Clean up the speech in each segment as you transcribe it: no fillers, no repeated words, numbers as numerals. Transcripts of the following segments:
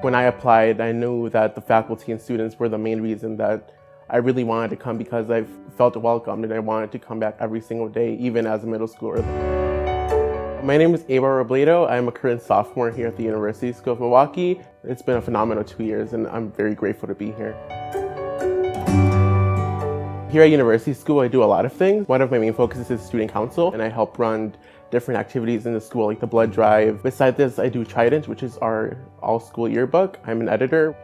When I applied, I knew that the faculty and students were the main reason that I really wanted to come, because I felt welcomed and I wanted to come back every single day, even as a middle schooler. My name is Eibar. I'm a current sophomore here at the University School of Milwaukee. It's been a phenomenal 2 years and I'm very grateful to be here. Here at University School, I do a lot of things. One of my main focuses is student council, and I help run different activities in the school, like the blood drive. Besides this, I do Trident, which is our all-school yearbook. I'm an editor.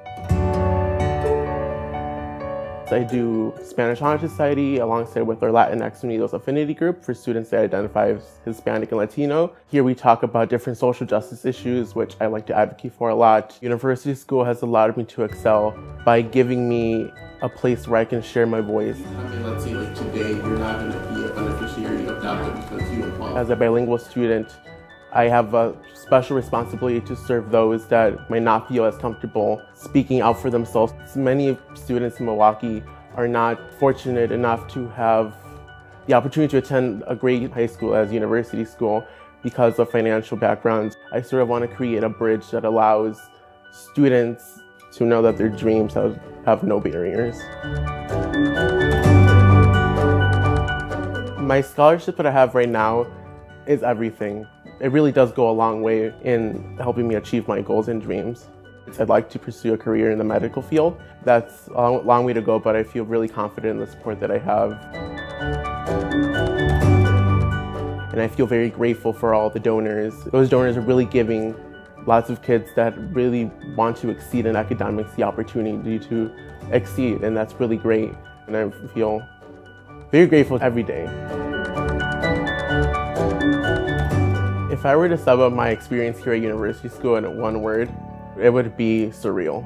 I do Spanish Honor Society alongside with our Latinx Unidos affinity group for students that identify as Hispanic and Latino. Here we talk about different social justice issues, which I like to advocate for a lot. University School has allowed me to excel by giving me a place where I can share my voice. Let's say like today, you're not going to be a beneficiary of DACA because you apply. As a bilingual student, I have a special responsibility to serve those that might not feel as comfortable speaking out for themselves. Many students in Milwaukee are not fortunate enough to have the opportunity to attend a great high school as University School because of financial backgrounds. I sort of want to create a bridge that allows students to know that their dreams have no barriers. My scholarship that I have right now is everything. It really does go a long way in helping me achieve my goals and dreams. I'd like to pursue a career in the medical field. That's a long way to go, but I feel really confident in the support that I have. And I feel very grateful for all the donors. Those donors are really giving lots of kids that really want to exceed in academics the opportunity to exceed, and that's really great. And I feel very grateful every day. If I were to sum up my experience here at University School in one word, it would be surreal.